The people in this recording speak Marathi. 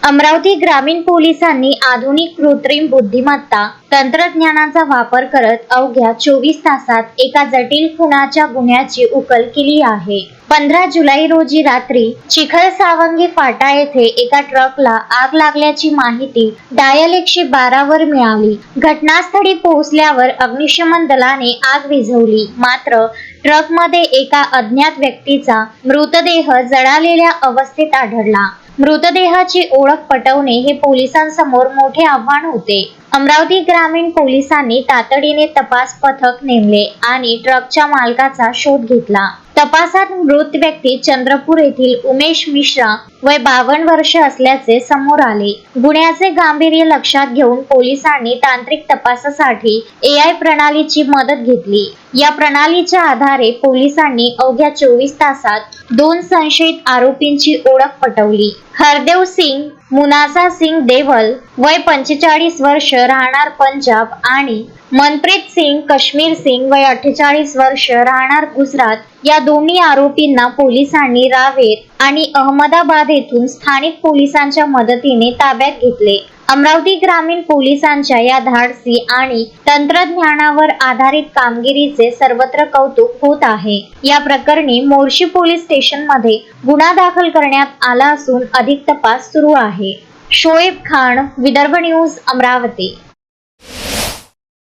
अमरावती ग्रामीण पोलिसांनी आधुनिक कृत्रिम बुद्धिमत्ता तंत्रज्ञानाचा वापर करत अवघ्या 24 तासात एका जटिल खुनाच्या गुन्ह्याची उकल केली आहे। 15 जुलै रोजी रात्री चिखलसावंगी फाटा येथे एका ट्रकला आग लागल्याची माहिती डायल 112 वर मिळाली। घटनास्थळी पोहोचल्यावर अग्निशमन दलाने आग विझवली, मात्र ट्रकमध्ये एका अज्ञात व्यक्तीचा मृतदेह जळालेल्या अवस्थेत आढळला। मृतदेहाची ओळख पटवणे हे पोलिसांसमोर मोठे आव्हान होते। अमरावती ग्रामीण पोलिसांनी तातडीने तपास पथक नेमले आणि ट्रकच्या मालकाचा शोध घेतला। तपासात मृत व्यक्ती चंद्रपूर येथील उमेश मिश्रा वय 52 वर्ष असल्याचे समोर आले। गुन्ह्याचे गांभीर्य लक्षात घेऊन पोलिसांनी तांत्रिक तपासासाठी AI प्रणालीची मदत घेतली। या प्रणालीच्या आधारे पोलिसांनी अवघ्या 24 तासात 2 संशयित आरोपींची ओळख पटवली। हरदेव सिंग मुनासा सिंग देवल वय 45 वर्ष राहणार पंजाब आणि मनप्रीत सिंग कश्मीर सिंग वय 48 वर्ष राहणार गुजरात या दोन्ही आरोपींना पोलिसांनी रावेर आणि अहमदाबाद येथून स्थानिक पोलिसांच्या मदतीने ताब्यात घेतले। अमरावती ग्रामीण पोलिसांच्या या धाडसी आणि तंत्रज्ञानावर आधारित कामगिरीचे सर्वत्र कौतुक होत आहे। या प्रकरणी मोर्शी पोलीस स्टेशन मध्ये गुन्हा दाखल करण्यात आला असून अधिक तपास सुरू आहे। शोएब खान, विदर्भ न्यूज, अमरावती।